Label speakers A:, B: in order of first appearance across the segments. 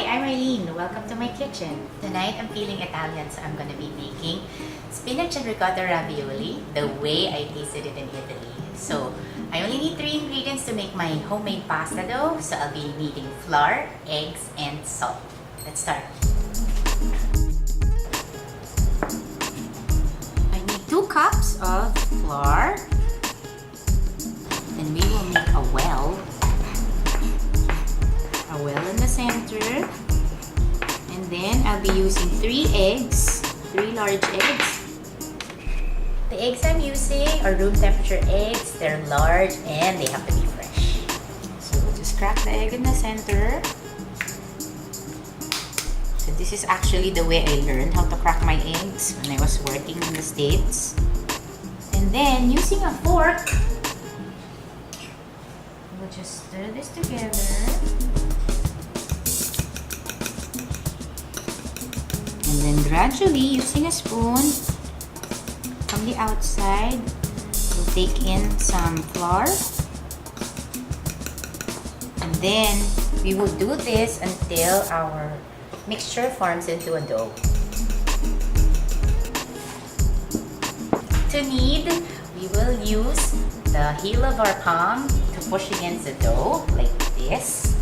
A: I'm Aileen. Welcome to my kitchen. Tonight, I'm feeling Italian, so I'm gonna be making spinach and ricotta ravioli the way I tasted it in Italy. So, I only need 3 ingredients to make my homemade pasta dough. So, I'll be needing flour, eggs, and salt. Let's start. I need 2 cups of flour. Then we will make a well in the center, and then I'll be using 3 eggs, 3 large eggs. The eggs I'm using are room temperature eggs. They're large and they have to be fresh. So we'll just crack the egg in the center. So this is actually the way I learned how to crack my eggs when I was working in the States. And then using a fork, we'll just stir this together. And then gradually, using a spoon from the outside, we'll take in some flour. And then we will do this until our mixture forms into a dough. To knead, we will use the heel of our palm to push against the dough like this.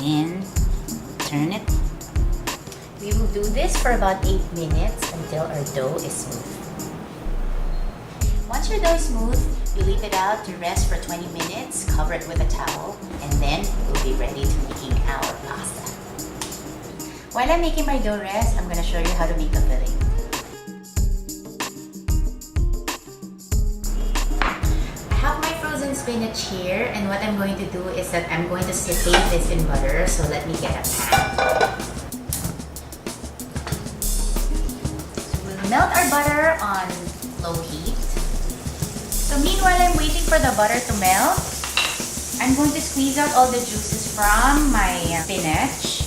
A: And then turn it. We will do this for about 8 minutes until our dough is smooth. Once your dough is smooth, you leave it out to rest for 20 minutes, cover it with a towel, and then we'll be ready to making our pasta. While I'm making my dough rest, I'm going to show you how to make the filling. I have my frozen spinach here, and what I'm going to do is that I'm going to saute this in butter, so let me get a pan. Melt our butter on low heat. So meanwhile, I'm waiting for the butter to melt. I'm going to squeeze out all the juices from my spinach.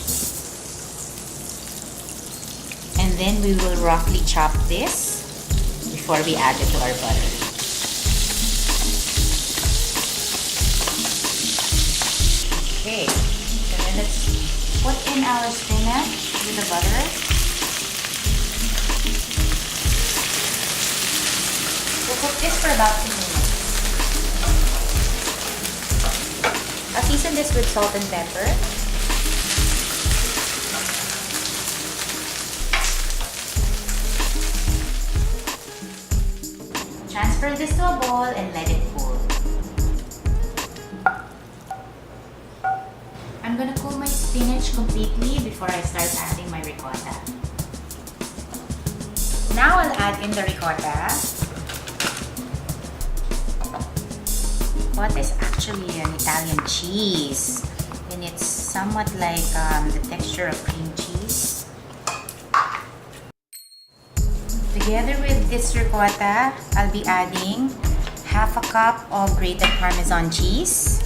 A: And then we will roughly chop this before we add it to our butter. Okay, so then let's put in our spinach with the butter. We'll cook this for about 2 minutes. I'll season this with salt and pepper. Transfer this to a bowl and let it cool. I'm gonna cool my spinach completely before I start adding my ricotta. Now I'll add in the ricotta. What is actually an Italian cheese, and it's somewhat like the texture of cream cheese. Together with this ricotta, I'll be adding half a cup of grated Parmesan cheese.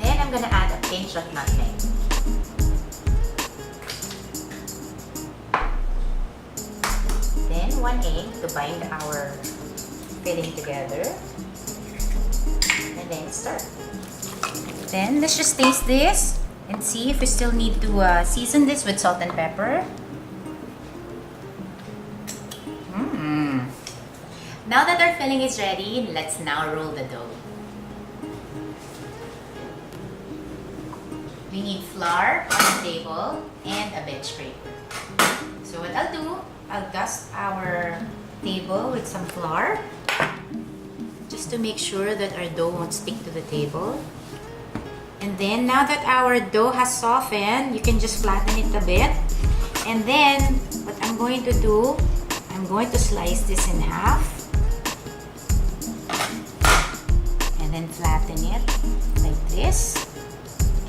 A: Then I'm gonna add a pinch of nutmeg. Then 1 egg to bind our filling together, and then stir. Then let's just taste this and see if we still need to season this with salt and pepper. Now that our filling is ready, let's now roll the dough. We need flour on the table and a bench scraper. So what I'll do, I'll dust our table with some flour just to make sure that our dough won't stick to the table. And then now that our dough has softened, you can just flatten it a bit. And then what I'm going to do, I'm going to slice this in half and then flatten it like this.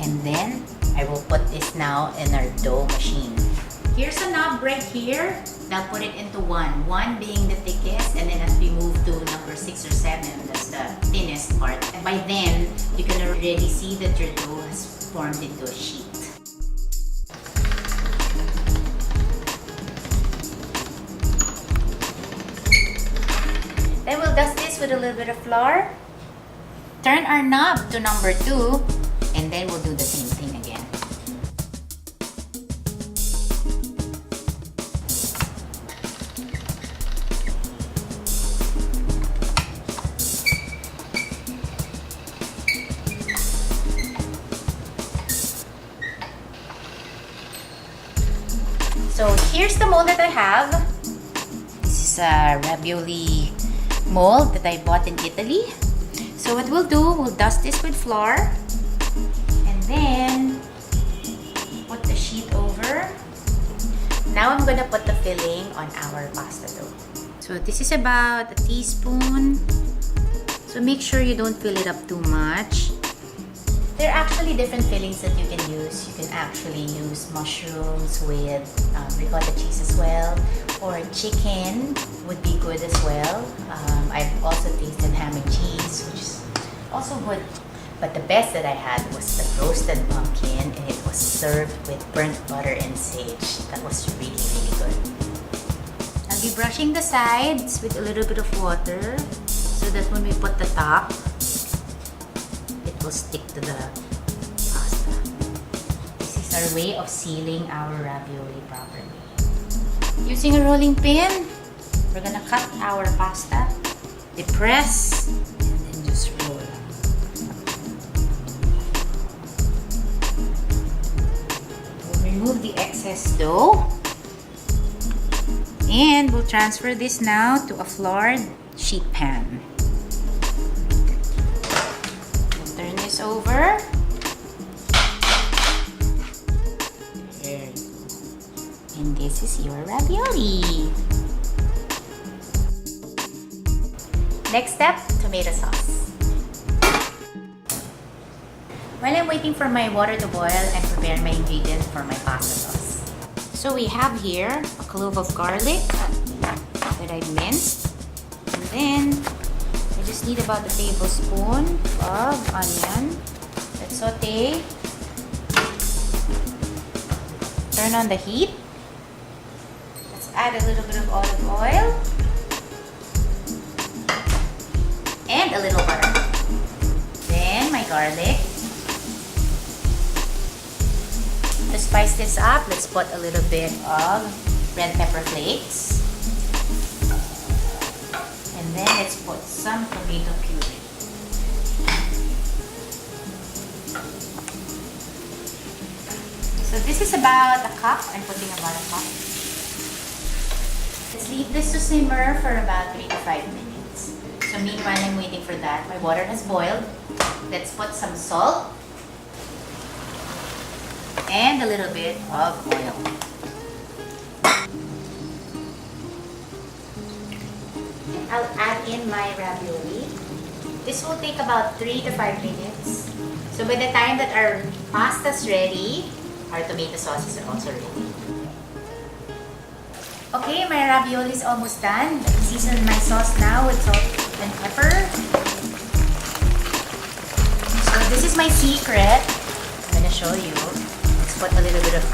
A: And then I will put this now in our dough machine. Here's a knob right here. Now put it into 1 being the thickest, and then as we move to number 6 or 7, that's the thinnest part. And by then, you can already see that your dough has formed into a sheet. Then we'll dust this this with a little bit of flour. Turn our knob to number 2, and then we'll do the same thing again. So here's the mold that I have. This is a ravioli mold that I bought in Italy. So what we'll do, we'll dust this with flour and then put the sheet over. Now I'm gonna put the filling on our pasta dough. So this is about a teaspoon. So make sure you don't fill it up too much. There are actually different fillings that you can use. You can actually use mushrooms with ricotta cheese as well, or chicken would be good as well. I've also tasted ham and cheese, which is also good. But the best that I had was the roasted pumpkin, and it was served with burnt butter and sage. That was really, really good. I'll be brushing the sides with a little bit of water so that when we put the top, will stick to the pasta. This is our way of sealing our ravioli properly. Using a rolling pin, we're gonna cut our pasta, depress, and then just roll. We'll remove the excess dough, and we'll transfer this now to a floured sheet pan. Over. There you go. And this is your ravioli. Next step, tomato sauce. While I'm waiting for my water to boil, I'm preparing my ingredients for my pasta sauce. So we have here a clove of garlic that I minced, and then I just need about a tablespoon of onion. Let's saute. Turn on the heat. Let's add a little bit of olive oil and a little butter. Then my garlic. To spice this up, let's put a little bit of red pepper flakes. And then let's put some tomato puree. So this is about a cup. I'm putting about a cup. Let's leave this to simmer for about 3 to 5 minutes. So meanwhile, I'm waiting for that. My water has boiled. Let's put some salt and a little bit of oil. I'll add in my ravioli. This will take about 3 to 5 minutes. So by the time that our pasta's ready, our tomato sauces are also ready. Okay, my ravioli is almost done. I season my sauce now with salt and pepper. So this is my secret. I'm gonna show you. Let's put a little bit of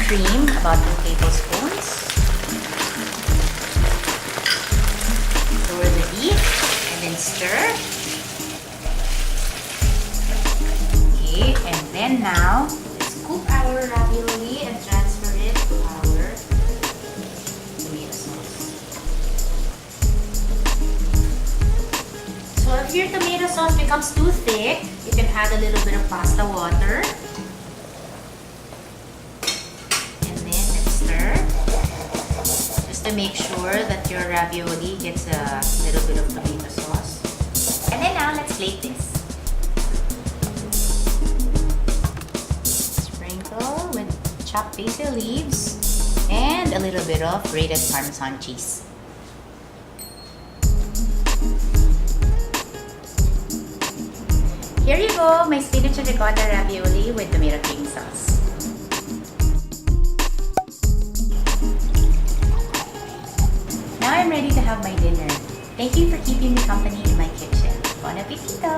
A: cream, about 2 tablespoons. Lower the heat and then stir. Okay, and then now let's scoop our ravioli and transfer it to our tomato sauce. So if your tomato sauce becomes too thick, you can add a little bit of pasta water. And then let's stir. Just to make sure that your ravioli gets a little bit of tomato sauce. And then now let's plate this. Sprinkle with chopped basil leaves and a little bit of grated Parmesan cheese. Here you go, my spinach and ricotta ravioli with tomato cream sauce. Now I'm ready to have my dinner. Thank you for keeping me company in my kitchen. Buon appetito!